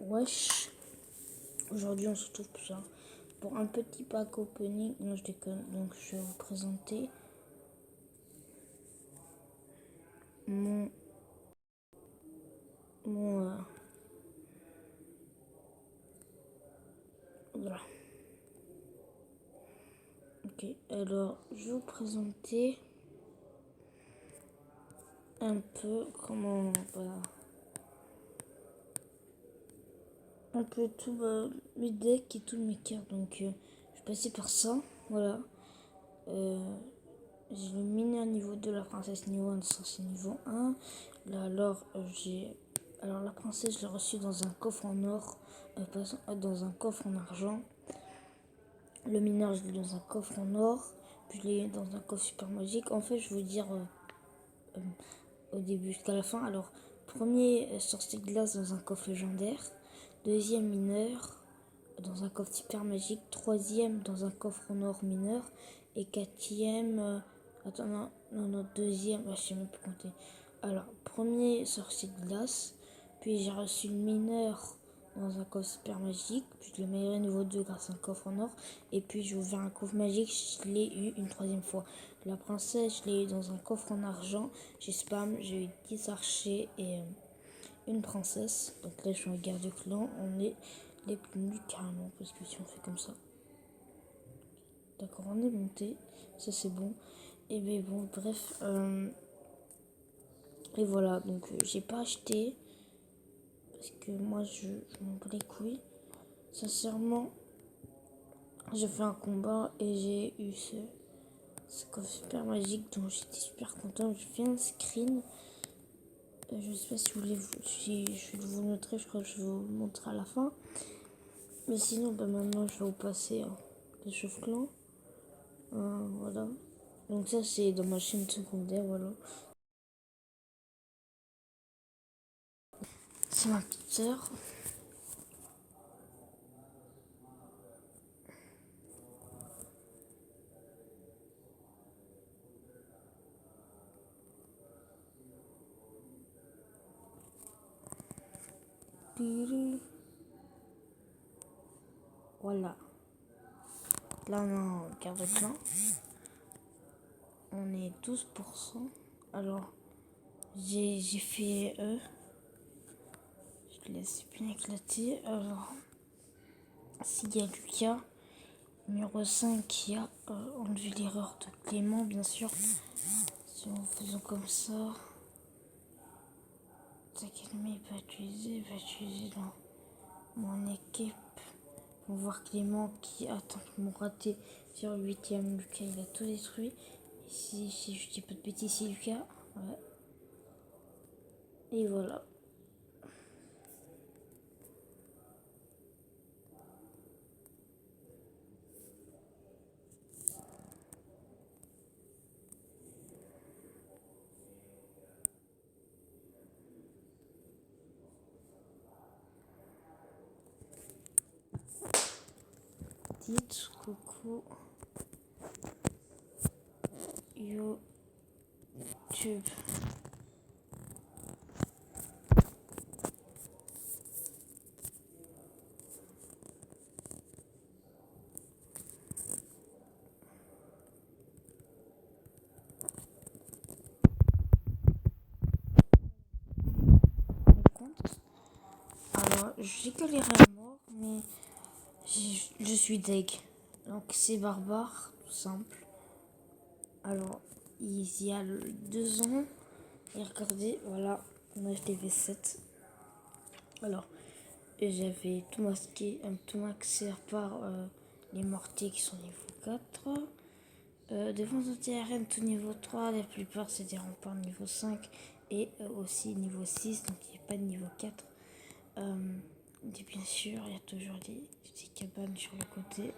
Wesh, aujourd'hui on se retrouve pour un petit pack opening. Non, je déconne. Donc je vais vous présenter mon voilà. Ok, alors je vais vous présenter un peu comment un peu tout mes decks et toutes mes cartes. Donc je vais passer par ça. Voilà. J'ai le mineur niveau 2, la princesse niveau 1, le sorcier niveau 1. Là, alors la princesse, je l'ai reçue dans un coffre en or, dans un coffre en argent. Le mineur, je l'ai dans un coffre en or, puis je l'ai dans un coffre super magique. En fait, je vais vous dire au début jusqu'à la fin. Alors, premier sorcier de glace dans un coffre légendaire. Deuxième mineur dans un coffre super magique. Troisième dans un coffre en or mineur. Et quatrième... attends, non, deuxième... je sais même plus compter. Alors, premier sorcier de glace. Puis j'ai reçu le mineur dans un coffre super magique. Puis je l'ai amélioré niveau 2 grâce à un coffre en or. Et puis j'ai ouvert un coffre magique. Je l'ai eu une troisième fois. La princesse, je l'ai eu dans un coffre en argent. J'ai spam. J'ai eu 10 archers et une princesse. Donc là, je suis en guerre de clan. On est les plus nuls carrément. Parce que si on fait comme ça. D'accord, on est monté. Ça, c'est bon. Et bien bon, bref. Et voilà. Donc j'ai pas acheté. Parce que moi, je m'en bats les couilles. Sincèrement, j'ai fait un combat et j'ai eu ce coffre super magique dont j'étais super content. J'ai fait un screen. Je sais pas si vous voulez, si je vais vous montrer, je crois que je vais vous montrer à la fin. Mais sinon, maintenant, je vais vous passer les chauffe-clan. Voilà. Donc ça, c'est dans ma chaîne secondaire, voilà. C'est ma petite sœur. Voilà. Là, on est en carte de clan. On est 12%. Alors, j'ai fait je laisse bien éclater. Alors, s'il y a Lucas, numéro 5 qui a enlevé l'erreur de Clément, bien sûr. Si en faisant comme ça, t'inquiète, mais il va utiliser dans mon équipe. On va voir Clément qui attend mon raté sur le 8ème. Lucas, il a tout détruit. Ici, si je dis pas de bêtises, c'est Lucas. Ouais. Et voilà. Dites coucou YouTube. Alors, j'ai galéré à mort, mais je suis deg. Donc, c'est barbare, tout simple. Alors, il y a 2 ans. Et regardez, voilà, on a acheté V7. Alors, j'avais tout masqué, tout maxé à part les mortiers qui sont niveau 4. Défense anti-aérienne tout niveau 3, la plupart c'est des remparts niveau 5 et aussi niveau 6, donc il n'y a pas de niveau 4. Et bien sûr, il y a toujours des cabanes sur le côté.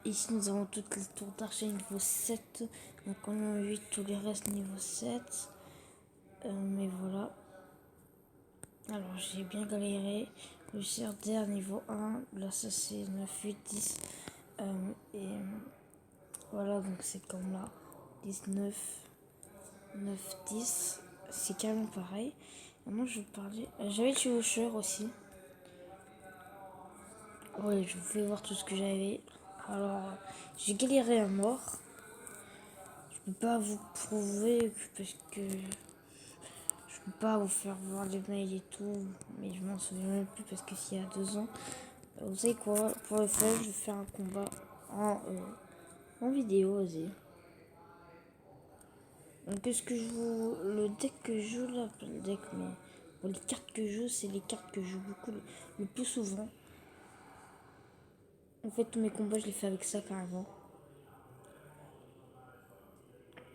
Ici nous avons toutes les tours d'archer niveau 7, donc on a 8, tous les restes niveau 7. Mais voilà. Alors j'ai bien galéré. Le CRDR niveau 1, là ça c'est 9, 8, 10. Et voilà, donc c'est comme là. 19, 9, 10. C'est carrément pareil. Et moi je parlais. J'avais le chevaucheur aussi. Ouais, je vous fais voir tout ce que j'avais. Alors, j'ai galéré à mort. Je peux pas vous prouver parce que je peux pas vous faire voir les mails et tout. Mais je m'en souviens même plus parce que s'il y a 2 ans. Vous savez quoi? Pour le fun, je vais faire un combat en vidéo aussi. Donc, qu'est-ce que je joue? Le deck que je joue là, pas le deck, mais bon, les cartes que je joue, c'est les cartes que je joue beaucoup le plus souvent. En fait, tous mes combats, je les fais avec ça carrément.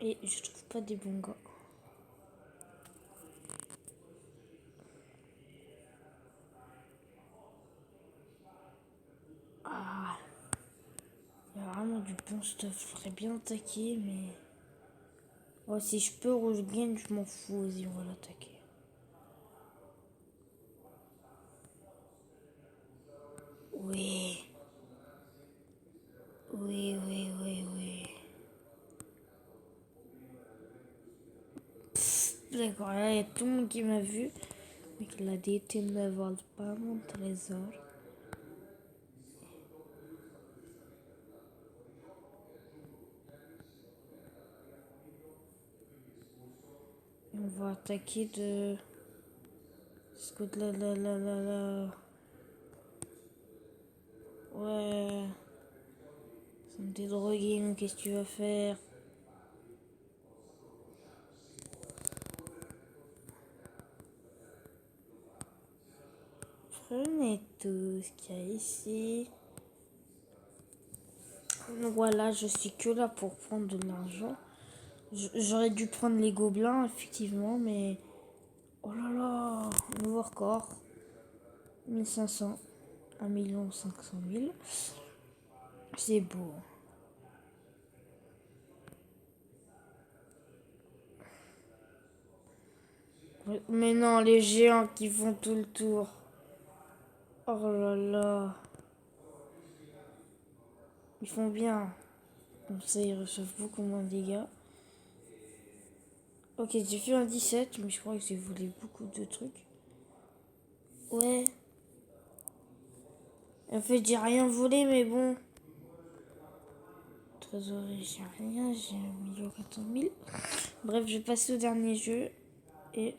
Et je trouve pas des bons gars. Ah, il y a vraiment du bon stuff. Je ferais bien attaquer, mais. Oh, si je peux ou je gagne, je m'en fous. Vas-y, on va l'attaquer. Oui. Oui, oui, oui, oui. D'accord, là, il y a tout le monde qui m'a vu. Mais qu'il a dété de me vole pas mon trésor. Et on va attaquer de. Parce que là. Ouais. Ça me dédrogué, donc qu'est-ce que tu vas faire? Prenez tout ce qu'il y a ici. Donc voilà, je suis que là pour prendre de l'argent. J'aurais dû prendre les gobelins, effectivement, mais... Oh là là, nouveau record. 1500, 1 500 000. C'est beau. Mais non, les géants qui font tout le tour. Oh là là. Ils font bien. Comme ça, ils reçoivent beaucoup moins de dégâts. Ok, j'ai fait un 17, mais je crois que j'ai volé beaucoup de trucs. Ouais. En fait, j'ai rien volé, mais bon. Trésorerie, j'ai rien. J'ai 1 400 000. Bref, je vais passer au dernier jeu. Et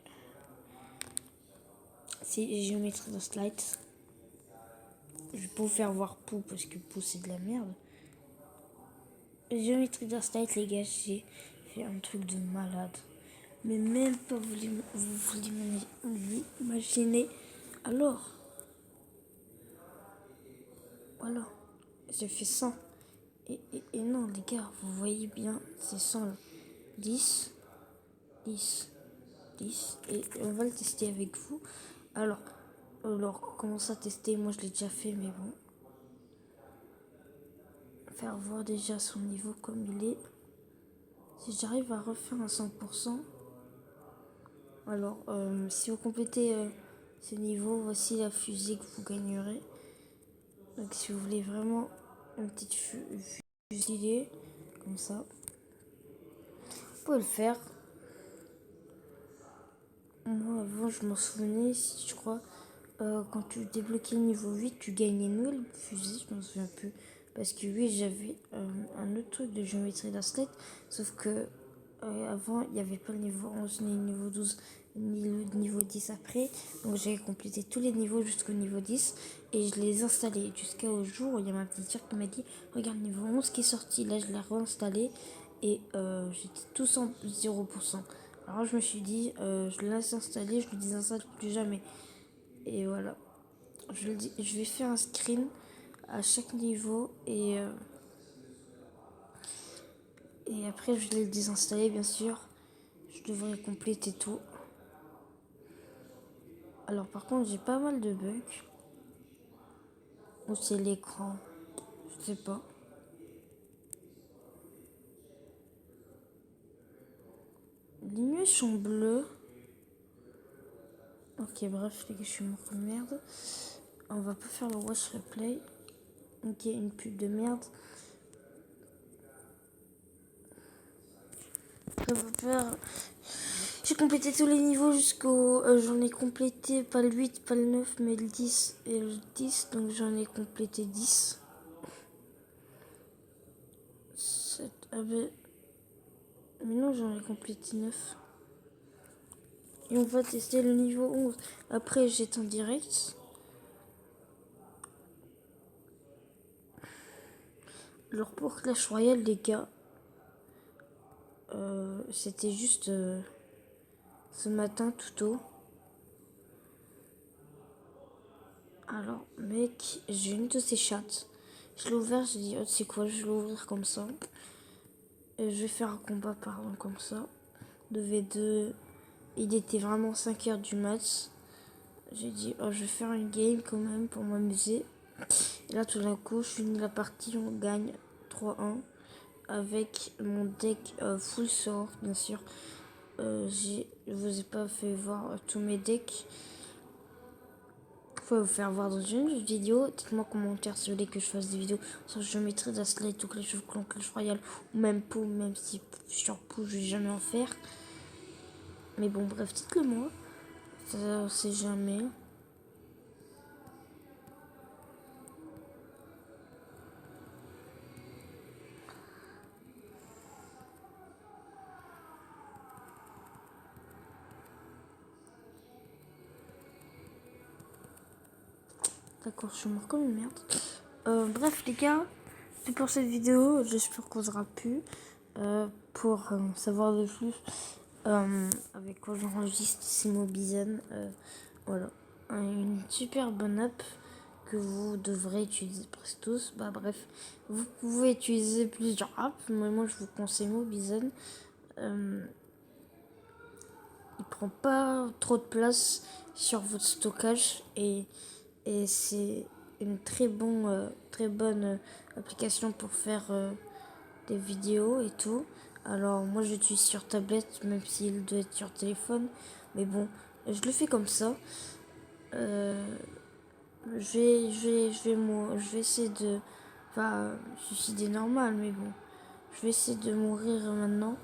c'est Géométrie dans Slide. Je vais pas vous faire voir Pou parce que Pou c'est de la merde. Géométrie dans Slide, les gars, j'ai fait un truc de malade. Mais même pas vous l'imaginez. Alors, voilà. J'ai fait 100. Et non, les gars, vous voyez bien, c'est 100 là. 10, 10, 10. Et on va le tester avec vous. Alors, comment ça tester? Moi, je l'ai déjà fait, mais bon. Faire voir déjà son niveau comme il est. Si j'arrive à refaire un 100%, alors si vous complétez ce niveau, voici la fusée que vous gagnerez. Donc si vous voulez vraiment une petite fusillée, comme ça, vous pouvez le faire. Moi avant je m'en souvenais, si je crois, quand tu débloquais le niveau 8, tu gagnais une nouvelle fusée, je m'en souviens plus. Parce que oui, j'avais un autre truc de géométrie d'Aslet, sauf que avant, il n'y avait pas le niveau 11, ni le niveau 12, ni le niveau 10 après. Donc j'ai complété tous les niveaux jusqu'au niveau 10 et je les ai installés jusqu'au jour où il y a ma petite sœur qui m'a dit regarde, niveau 11 qui est sorti. Là, je l'ai réinstallé et j'étais tous en 0%. Alors je me suis dit, je le laisse installer, je le désinstalle plus jamais. Et voilà. Je vais faire un screen à chaque niveau et après je vais le désinstaller bien sûr. Je devrais compléter tout. Alors par contre j'ai pas mal de bugs. Ou c'est l'écran. Je sais pas. Les nuages sont bleus. Ok, bref les gars, je suis mort de merde. On va pas faire le watch replay. Ok, une pub de merde. On va faire J'ai complété tous les niveaux jusqu'au... j'en ai complété pas le 8, pas le 9, mais le 10 et le 10. Donc j'en ai complété 10. 7, mais non, j'en ai complété 9. Et on va tester le niveau 11. Après, j'étais en direct. Alors pour Clash Royale, les gars, c'était juste ce matin tout tôt. Alors, mec, j'ai une de ces chattes. Je l'ai ouvert, j'ai dit, oh, c'est quoi, je vais l'ouvrir comme ça. Et je vais faire un combat, pardon, comme ça. De V2. Il était vraiment 5 heures du match. J'ai dit, oh, je vais faire une game quand même pour m'amuser. Et là, tout d'un coup, je finis la partie, on gagne 3-1. Avec mon deck full sort, bien sûr. Je vous ai pas fait voir tous mes decks. Faut vous faire voir dans une vidéo. Dites-moi en commentaire si vous voulez que je fasse des vidéos sur Géométrie d'Aslate ou Clash of Clans, Clash Royale ou même Pou, même si sur Pou je vais jamais en faire. Mais bon, bref, dites-le moi. Ça, on sait jamais. D'accord, je suis mort comme une merde. Bref, les gars, c'est pour cette vidéo. J'espère qu'on aura pu. Pour savoir de plus avec quoi j'enregistre, c'est Mobizen. Voilà. Une super bonne app que vous devrez utiliser presque tous. Bah bref, vous pouvez utiliser plusieurs apps, mais moi je vous conseille Mobizen. Il prend pas trop de place sur votre stockage et c'est une très bonne application pour faire des vidéos et tout. Alors moi j'utilise sur tablette, même s'il doit être sur téléphone, mais bon, je le fais comme ça. Je vais essayer de pas suicider normal, mais bon, je vais essayer de mourir maintenant.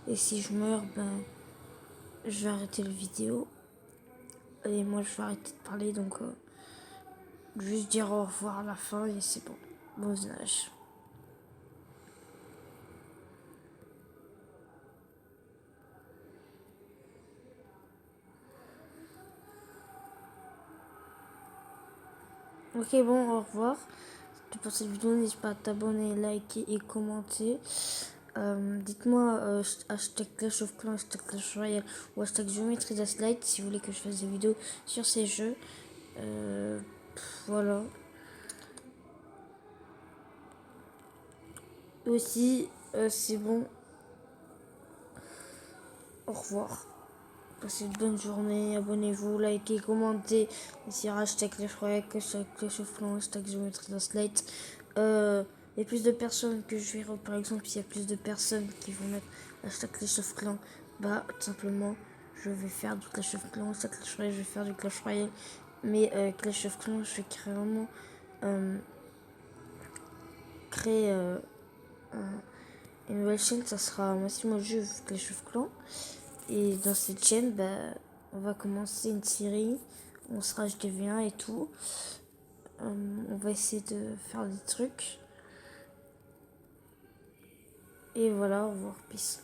Et si je meurs, ben je vais arrêter la vidéo. Et moi je vais arrêter de parler, donc juste dire au revoir à la fin et c'est bon. Bon visage. Ok, bon, au revoir. C'est pour cette vidéo, n'hésite pas à t'abonner, liker et commenter. Dites-moi hashtag Clash of Clans, hashtag Clash Royale ou hashtag Geometry Dash Light si vous voulez que je fasse des vidéos sur ces jeux. Voilà. Aussi, c'est bon. Au revoir. Passez une bonne journée, abonnez-vous, likez, commentez. Ici hashtag Clash Royale, hashtag Clash of Clans, hashtag Geometry Dash Light. Il y a plus de personnes que je verrai, par exemple, s'il y a plus de personnes qui vont mettre hashtag Clash of Clans, bah tout simplement je vais faire du Clash of Clans, hashtag Clash Royale, je vais faire du Clash Royale. Mais Clash of Clans, je vais créer vraiment créer une nouvelle chaîne, ça sera Massimo Juve Clash of Clans. Et dans cette chaîne, bah, on va commencer une série, on sera HDV1 et tout. On va essayer de faire des trucs. Et voilà, au revoir, peace.